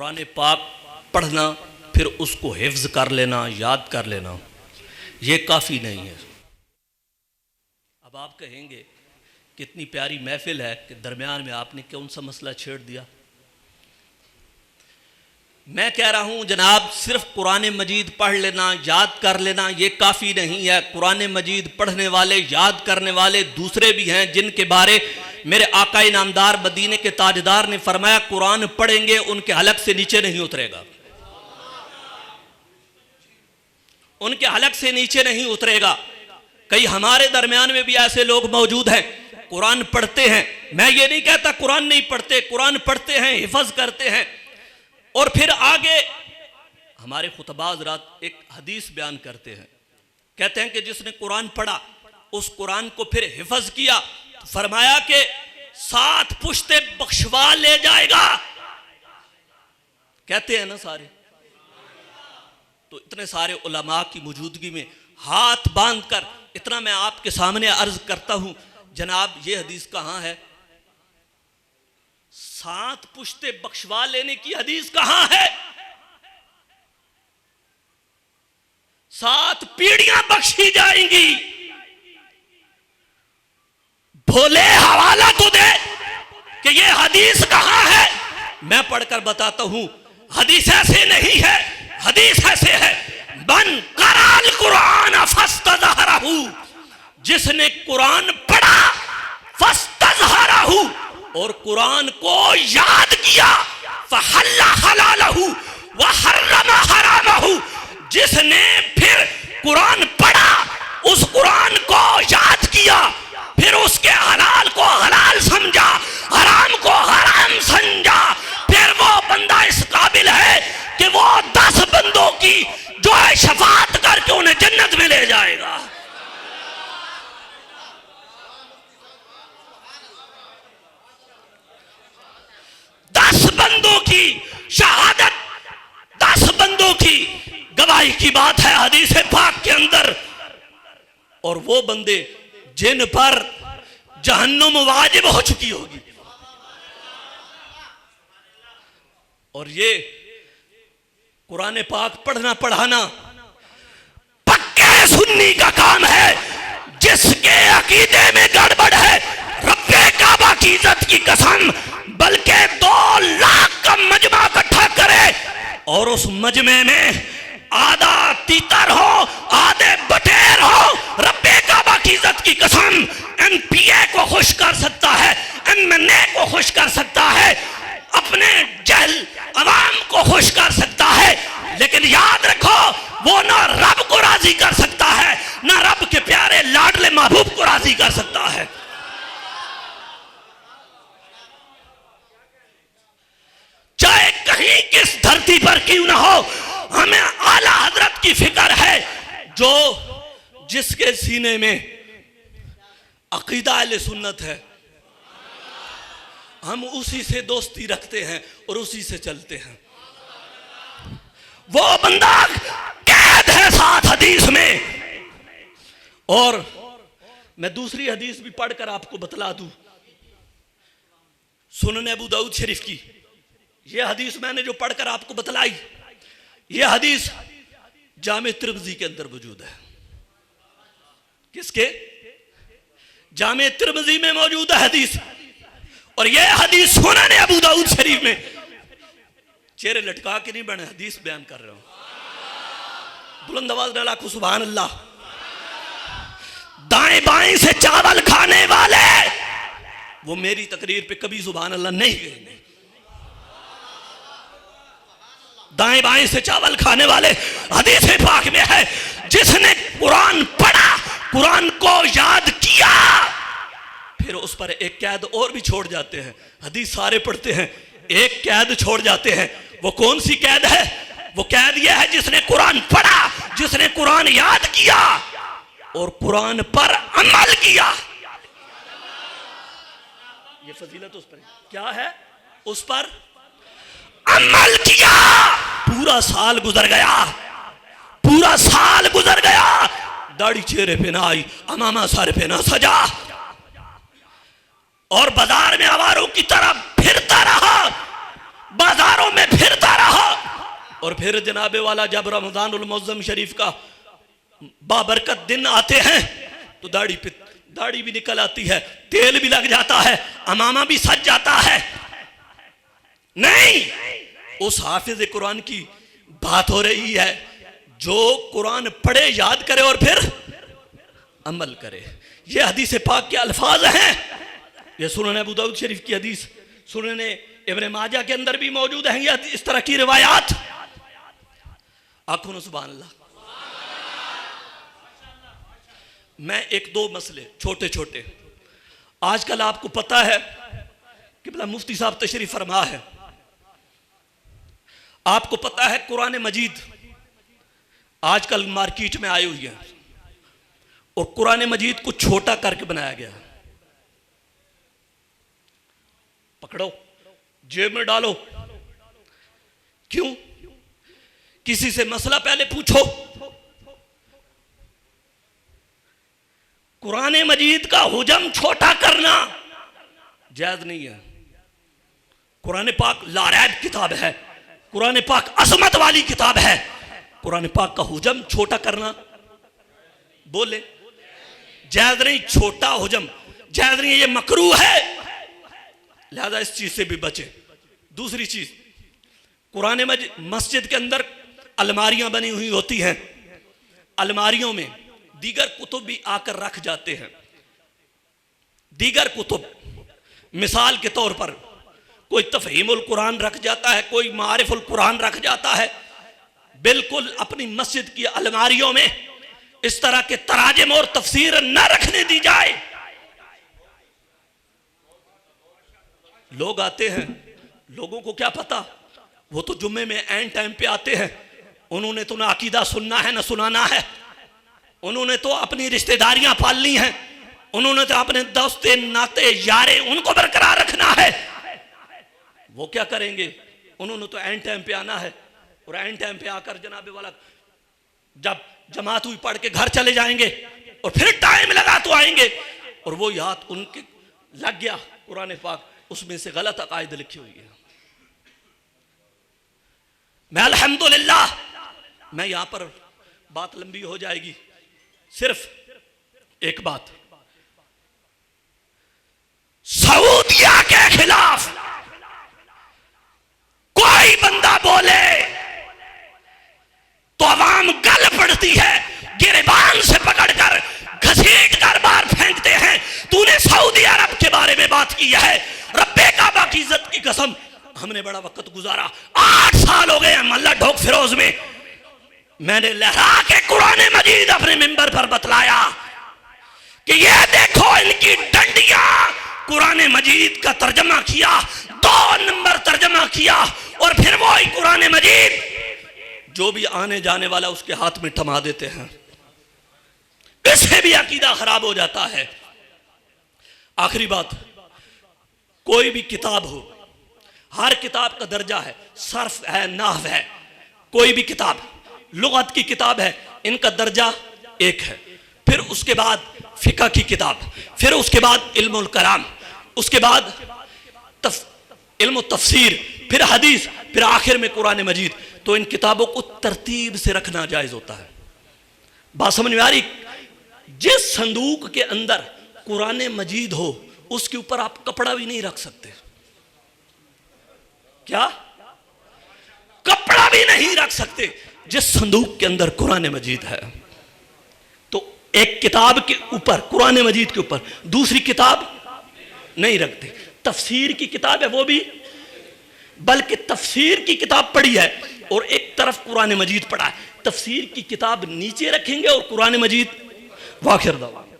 قرآن پاک پڑھنا پھر اس کو حفظ کر لینا، یاد کر لینا، یہ کافی نہیں ہے۔ اب آپ کہیں گے کتنی پیاری محفل ہے کہ درمیان میں آپ نے کون سا مسئلہ چھیڑ دیا۔ میں کہہ رہا ہوں جناب صرف قرآن مجید پڑھ لینا، یاد کر لینا یہ کافی نہیں ہے۔ قرآن مجید پڑھنے والے، یاد کرنے والے دوسرے بھی ہیں جن کے بارے میرے آقا انعامدار مدینے کے تاجدار نے فرمایا قرآن پڑھیں گے ان کے حلق سے نیچے نہیں اترے گا، ان کے حلق سے نیچے نہیں اترے گا۔ کئی ہمارے درمیان میں بھی ایسے لوگ موجود ہیں قرآن پڑھتے ہیں، میں یہ نہیں کہتا قرآن نہیں پڑھتے، قرآن پڑھتے ہیں، حفظ کرتے ہیں، اور پھر آگے ہمارے خطباء حضرات ایک حدیث بیان کرتے ہیں، کہتے ہیں کہ جس نے قرآن پڑھا اس قرآن کو پھر حفظ کیا، فرمایا کہ 7 پشتے بخشوا لے جائے گا۔ کہتے ہیں نا سارے؟ تو اتنے سارے علماء کی موجودگی میں ہاتھ باندھ کر اتنا میں آپ کے سامنے عرض کرتا ہوں جناب یہ حدیث کہاں ہے؟ 7 پشتے بخشوا لینے کی حدیث کہاں ہے؟ 7 پیڑیاں بخشی جائیں گی۔ بھولے حوالہ تو دے کہ یہ حدیث کہاں ہے؟ میں پڑھ کر بتاتا ہوں، حدیث ایسے نہیں ہے، حدیث ایسے ہے، من قرأ القرآن فاستظہرہ، جس نے قرآن پڑھا فاستظہرہ اور قرآن کو یاد کیا، فحل حلالہ وحرم حرامہ، جس نے پھر قرآن پڑھا اس قرآن کو یاد کیا پھر اس کے حلال کو حلال سمجھا، حرام کو حرام سمجھا، پھر وہ بندہ اس قابل ہے کہ وہ 10 بندوں کی جو ہے شفاعت کر کے انہیں جنت میں لے جائے گا۔ بندوں کی شہادت، 10 بندوں کی گواہی کی بات ہے حدیث پاک کے اندر، اور وہ بندے جن پر جہنم واجب ہو چکی ہوگی۔ اور یہ قرآن پاک پڑھنا پڑھانا پکے سنی کا کام ہے، جس کے عقیدے میں گڑبڑ ہے رب کعبہ کی عزت کی قسم بلکہ 2 لاکھ کا مجمع اکٹھا کرے اور اس مجمع میں آدھا تیتر ہو آدھے بٹیر ہو، رب کعبہ کی عزت کی قسم این پی اے کو خوش کر سکتا ہے، این این اے کو خوش کر سکتا ہے، اپنے جہل عوام کو خوش کر سکتا ہے، لیکن یاد رکھو وہ نہ رب کو راضی کر سکتا ہے نہ رب کے پیارے لاڈلے محبوب کو راضی کر سکتا ہے۔ چاہے کہیں کس دھرتی پر کیوں نہ ہو، ہمیں اعلیٰ حضرت کی فکر ہے، جو جس کے سینے میں عقیدہ اہل سنت ہے ہم اسی سے دوستی رکھتے ہیں اور اسی سے چلتے ہیں۔ وہ بندہ قید ہے 7 حدیث میں، اور میں دوسری حدیث بھی پڑھ کر آپ کو بتلا دوں، سنن ابو داؤد شریف کی یہ حدیث میں نے جو پڑھ کر آپ کو بتلائی، یہ حدیث جامع ترمذی کے اندر موجود ہے۔ کس کے؟ جامع ترمذی میں موجود ہے حدیث، اور یہ حدیث سنن ابو داؤد شریف میں، چہرے لٹکا کے نہیں بنے، حدیث بیان کر رہا ہوں، بلند آواز ڈالا کو سبحان اللہ۔ دائیں بائیں سے چاول کھانے والے وہ میری تقریر پہ کبھی سبحان اللہ نہیں کہیں گے۔ دائیں بائیں سے چاول کھانے والے حدیث پاک میں ہے، جس نے قرآن پڑھا قرآن کو یاد کیا پھر اس پر ایک قید اور بھی چھوڑ جاتے ہیں۔ حدیث سارے پڑھتے ہیں، ایک قید چھوڑ جاتے ہیں، وہ کون سی قید ہے؟ وہ قید یہ ہے جس نے قرآن پڑھا، جس نے قرآن یاد کیا اور قرآن پر عمل کیا۔ یہ فضیلت اس پر کیا ہے؟ اس پر عمل کیا۔ پورا سال گزر گیا، پورا سال گزر گیا، داڑھی چہرے پہ نہ آئی، امامہ سر پہ نہ سجا، اور بازار میں آواروں کی طرح پھرتا رہا، بازاروں میں پھرتا اور پھر جناب والا جب رمضان المعظم شریف کا بابرکت دن آتے ہیں تو داڑھی بھی نکل آتی ہے، تیل بھی لگ جاتا ہے، امامہ بھی سج جاتا ہے. نہیں، اس حافظ قرآن کی بات ہو رہی ہے جو قرآن پڑھے، یاد کرے اور پھر عمل کرے. یہ حدیث پاک کے الفاظ ہیں. یہ سنن ابو داؤد شریف کی حدیث، سنن ابن ماجہ کے اندر بھی موجود ہیں یہ اس طرح کی روایات. آنکھوں سبحان اللہ. میں ایک دو مسئلے چھوٹے چھوٹے، آج کل آپ کو پتا ہے کہ مفتی صاحب تشریف فرما ہے، آپ کو پتا ہے قرآن مجید آج کل مارکیٹ میں آئی ہوئی ہے اور قرآن مجید کو چھوٹا کر کے بنایا گیا. پکڑو، جیب میں ڈالو. کیوں؟ کسی سے مسئلہ پہلے پوچھو. قرآن مجید کا حجم چھوٹا کرنا جائز نہیں ہے. قرآن پاک لاریب کتاب ہے، قرآن پاک عظمت والی کتاب ہے. قرآن پاک کا حجم چھوٹا کرنا بولے جائز نہیں. چھوٹا حجم جائز نہیں، یہ مکروہ ہے، لہذا اس چیز سے بھی بچے. دوسری چیز، قرآن مسجد کے اندر الماریاں بنی ہوئی ہوتی ہیں، الماریوں میں دیگر کتب بھی آ کر رکھ جاتے ہیں. دیگر کتب مثال کے طور پر کوئی تفہیم القرآن رکھ جاتا ہے، کوئی معارف القرآن رکھ جاتا ہے. بالکل اپنی مسجد کی الماریوں میں اس طرح کے تراجم اور تفسیر نہ رکھنے دی جائے. لوگ آتے ہیں، لوگوں کو کیا پتا، وہ تو جمعے میں عین ٹائم پہ آتے ہیں، انہوں نے تو نہ عقیدہ سننا ہے نہ سنانا ہے، انہوں نے تو اپنی رشتہ داریاں پالنی ہیں، انہوں نے تو اپنے دوست ناتے یارے ان کو برقرار رکھنا ہے. وہ کیا کریں گے؟ انہوں نے تو عین ٹائم پہ آنا ہے اور عین ٹائم پہ آ کر جناب والا جب جماعت ہوئی پڑھ کے گھر چلے جائیں گے اور پھر ٹائم لگا تو آئیں گے اور وہ یاد ان کے لگ گیا قرآن پاک، اس میں سے غلط عقائد لکھی ہوئی ہے. میں الحمدللہ، میں یہاں پر بات لمبی ہو جائے گی، صرف ایک بات، سعودیہ کے خلاف کوئی بندہ بولے تو عوام گل پڑتی ہے، گریبان سے پکڑ کر گھسیٹ کر باہر پھینکتے ہیں. تو نے سعودی عرب کے بارے میں بات کی ہے، رب کعبہ کی عزت کی قسم ہم نے بڑا وقت گزارا، 8 سال ہو گئے ہیں محلہ ڈھوک فیروز میں. میں نے لہرا کے قرآن مجید اپنے ممبر پر بتلایا کہ یہ دیکھو ان کی ڈنڈیاں، قرآن مجید کا ترجمہ کیا، 2 نمبر ترجمہ کیا، اور پھر وہی قرآن مجید جو بھی آنے جانے والا اس کے ہاتھ میں تھما دیتے ہیں. اس سے بھی عقیدہ خراب ہو جاتا ہے. آخری بات، کوئی بھی کتاب ہو، ہر کتاب کا درجہ ہے، صرف ہے، نحو ہے. کوئی بھی کتاب، لغت کی کتاب ہے، ان کا درجہ ایک ہے. پھر اس کے بعد فقہ کی کتاب، پھر اس کے بعد علم الکلام، اس کے بعد علم التفسیر، پھر حدیث، پھر آخر میں قرآن مجید. تو ان کتابوں کو ترتیب سے رکھنا جائز ہوتا ہے. بات سمجھ میں آ رہی؟ جس صندوق کے اندر قرآن مجید ہو اس کے اوپر آپ کپڑا بھی نہیں رکھ سکتے. کیا؟ کپڑا بھی نہیں رکھ سکتے جس صندوق کے اندر قرآن مجید ہے. تو ایک کتاب کے اوپر، قرآن مجید کے اوپر دوسری کتاب نہیں رکھتے. تفسیر کی کتاب ہے وہ بھی، بلکہ تفسیر کی کتاب پڑھی ہے اور ایک طرف قرآن مجید پڑھا ہے. تفسیر کی کتاب نیچے رکھیں گے اور قرآن مجید. واخر دعوانا